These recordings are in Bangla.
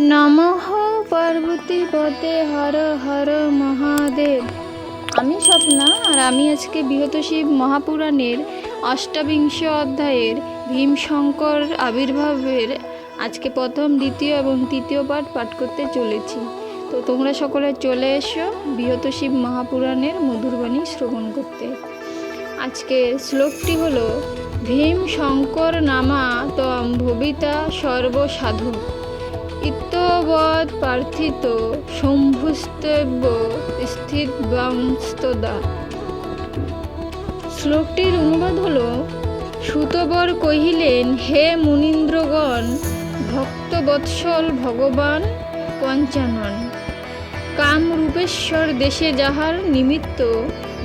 নমঃ পার্বতীপতে হর হর মহাদেব। আমি স্বপ্না, আর আমি আজকে বৃহৎশিব মহাপুরাণের অষ্টাবিংশ অধ্যায়ের ভীমশঙ্কর আবির্ভাবের আজকে প্রথম, দ্বিতীয় এবং তৃতীয় পাঠ করতে চলেছি। তো তোমরা সকলে চলে এসো বৃহৎশিব মহাপুরাণের মধুরবাণী শ্রবণ করতে। আজকের শ্লোকটি হলো ভীমশঙ্কর নামা তম ভবিতা সর্বসাধু ইত্যবৎ প্রার্থিত শম্ভুস্তব্য স্থিত বংস্তদা। শ্লোকটির অনুবাদ হল, সুতবর কহিলেন, হে মুনীন্দ্রগণ, ভক্তবৎসল ভগবান পঞ্চানন কামরূপেশ্বর দেশে যাহার নিমিত্ত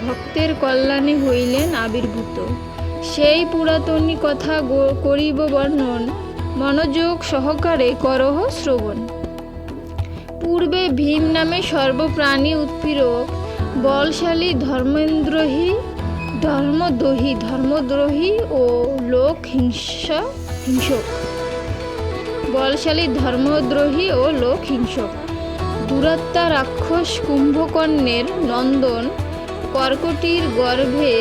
ভক্তের কল্যাণে হইলেন আবির্ভূত, সেই পুরাতনী কথা করিব বর্ণন, মনোযোগ সহকারে করহ শ্রবণ। পূর্বে ভীম নামে সর্বপ্রাণী উৎপীড়ক বলশালী ধর্মদ্রোহী ও লোক হিংসক দুরাত্মা রাক্ষস কুম্ভকর্ণের নন্দন কর্কটির গর্ভে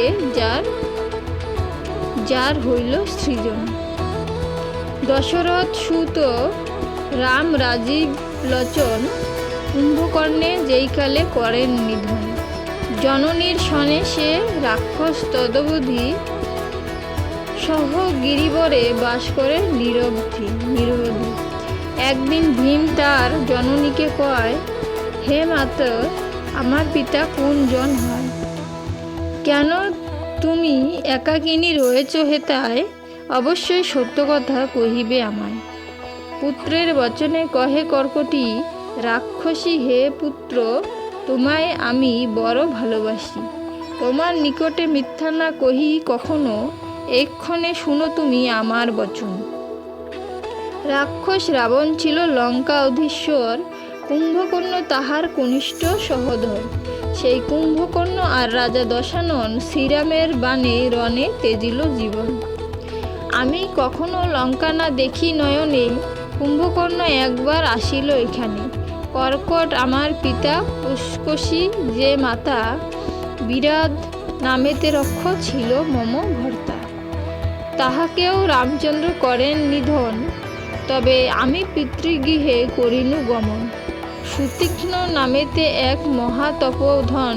যার হইল সৃজন। দশরথ সুত রাম রাজীব লোচন কুম্ভকর্ণে যেইকালে করেন নিধন, জননীর সনে সে রাক্ষস তদবধি সহ গিরিবরে বাস করে নিরবধি। একদিন ভীম তার জননীকে কয়, হে মাতা, আমার পিতা কোন জন হয়? কেন তুমি একাকিনী রয়েছ হেতায়? অবশ্যই সত্য কথা কহিবে আমায়। পুত্রের বচনে কহে কর্কটি, রাক্ষসী হে পুত্র, তোমায় আমি বড় ভালোবাসি। তোমার নিকটে মিথ্যা না কহি কখনো, এক্ষণে শুনো তুমি আমার বচন। রাক্ষস রাবণ ছিল লঙ্কা অধীশ্বর, কুম্ভকর্ণ তাহার কনিষ্ঠ সহোদর। সেই কুম্ভকর্ণ আর রাজা দশানন শ্রীরামের বাণে রণে তেজিল জীবন। আমি কখনো লঙ্কা না দেখি নয়নে, কুম্ভকর্ণ একবার আসিল এখানে। কর্কট আমার পিতা, পুষ্কসী যে মাতা, বিরাট নামেতে রক্ষ ছিল মম ভর্তা। তাহাকেও রামচন্দ্র করেন নিধন, তবে আমি পিতৃগৃহে করিনু গমন। সুতীক্ষ্ণ নামেতে এক মহাতপোধন,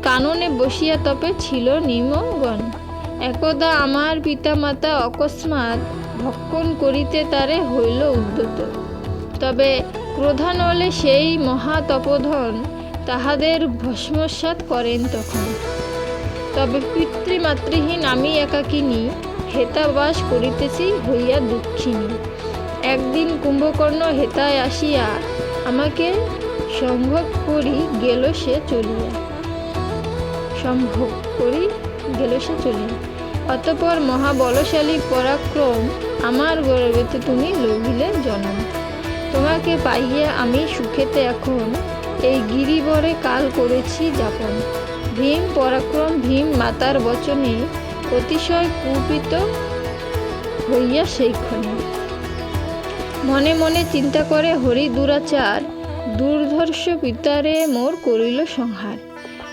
কাননে বসিয়া তপে ছিল নিমগণ। একদা আমার পিতামাতা অকস্মাৎ ভক্ষণ করিতে তারে হইল উদ্যত, তবে ক্রোধানলে সেই মহাতপোধন তাহাদের ভস্মসাৎ করেন তখন। তবে পিতৃমাতৃহীন আমি একাকিনী হেতাবাস করিতেছি হইয়া দুঃখিনী। একদিন কুম্ভকর্ণ হেতায় আসিয়া আমাকে সম্ভোগ করি গেল সে চলিয়া। অতঃপর মহাবলশালী পরাক্রম আমার গর্ভেতে তুমি লভিলে জনম। তোমাকে পাইয়া আমি সুখেতে এখন এই গিরিবরে কাল করেছি যাপন। ভীম পরাক্রম ভীম মাতার বচনে অতিশয় কুপিত হইয়া সেইক্ষণে মনে মনে চিন্তা করে, হরি দুরাচার দুর্ধর্ষ পিতারে মোর করিল সংহার।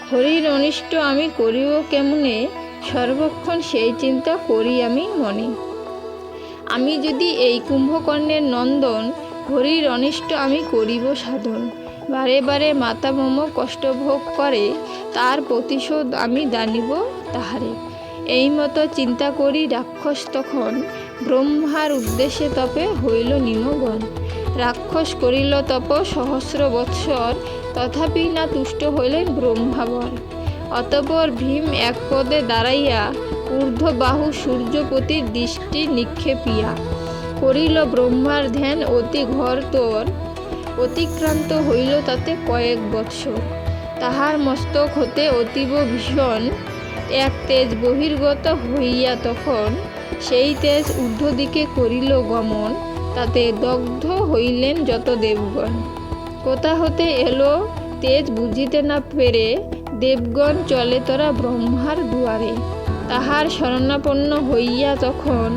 হরির অনিষ্ট আমি করিব কেমনে, সর্বক্ষণ সেই চিন্তা করি আমি মনে। আমি যদি এই কুম্ভকর্ণের নন্দন, হরির অনিষ্ট আমি করিব সাধন। বারে বারে মাতা মম কষ্ট ভোগ করে, তার প্রতিশোধ আমি দানিব তাহারে। এই মতো চিন্তা করি রাক্ষস তখন ব্রহ্মার উদ্দেশ্যে তপে হইল নিমগণ। রাক্ষস করিল তপ সহস্র বৎসর, তথাপি না তুষ্ট হইলেন ব্রহ্মাবর। অতঃপর ভীম এক পদে দাঁড়াইয়া ঊর্ধ্ববাহু সূর্যপতির দৃষ্টি নিক্ষেপিয়া করিল ব্রহ্মার ধ্যান অতি ঘর তোর। অতিক্রান্ত হইল তাতে কয়েক বৎসর, তাহার মস্তক হতে অতীব ভীষণ এক তেজ বহির্গত হইয়া তখন, সেই তেজ ঊর্ধ্বদিকে করিল গমন, তাতে দগ্ধ হইলেন যত দেবগণ। কোথা হতে এলো তেজ বুঝিতে না পেরে, দেবগণ চলে তোরা ব্রহ্মার দুয়ারে। তাহার শরণাপন্ন হইয়া তখন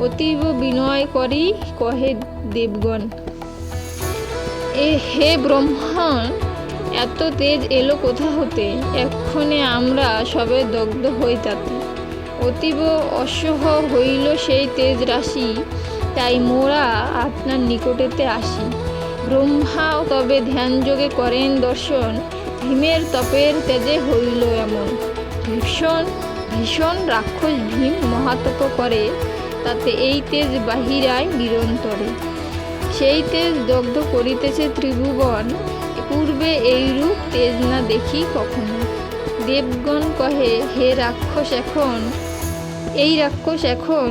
অতীব বিনয় করি কহে দেবগণ, হে ব্রহ্মা, এত তেজ এলো কোথা হতে? এক্ষণে আমরা সবে দগ্ধ হই তাতে। অতীব অসহ্য হইল সেই তেজ রাশি, তাই মোরা আপনার নিকটেতে আসি। ব্রহ্মা তবে ধ্যানযোগে করেন দর্শন, ভীমের তপের তেজে হইল এমন। ভীষণ ভীষণ রাক্ষস ভীম মহাতপ করে, তাতে এই তেজ বাহিরায় নিরন্তরে। সেই তেজ দগ্ধ করিতেছে ত্রিভুবন, পূর্বে এইরূপ তেজ না দেখি কখনো। দেবগণ কহে, হে রাক্ষস এখন, এই রাক্ষস এখন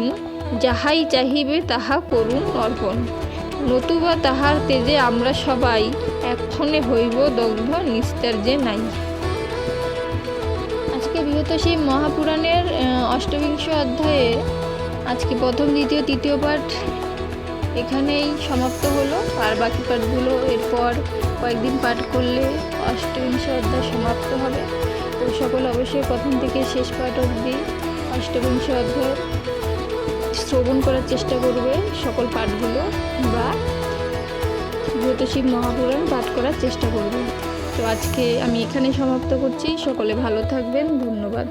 যাহাই চাহিবে তাহা করুন অর্পণ, নতুবা তাহার তেজে আমরা সবাই এক্ষণে হইব দগ্ধ, নিস্তার যে নাই। আজকে বৃহতশিব মহাপুরাণের অষ্টবিংশ অধ্যায়ে আজকে প্রথম, দ্বিতীয়, তৃতীয় পাঠ এখানেই সমাপ্ত হলো। আর বাকি পাঠগুলো এরপর কয়েকদিন পাঠ করলে অষ্টবিংশ অধ্যায় সমাপ্ত হবে। তো সকলে অবশ্যই প্রথম থেকে শেষ পাঠ অবধি অষ্টবিংশ অধ্যায় শ্রবণ করার চেষ্টা করবে, সকল পাঠগুলো বা বৃহতশিব মহাপুরাণ পাঠ করার চেষ্টা করবে। তো আজকে আমি এখানে সমাপ্ত করছি। সকলে ভালো থাকবেন, ধন্যবাদ।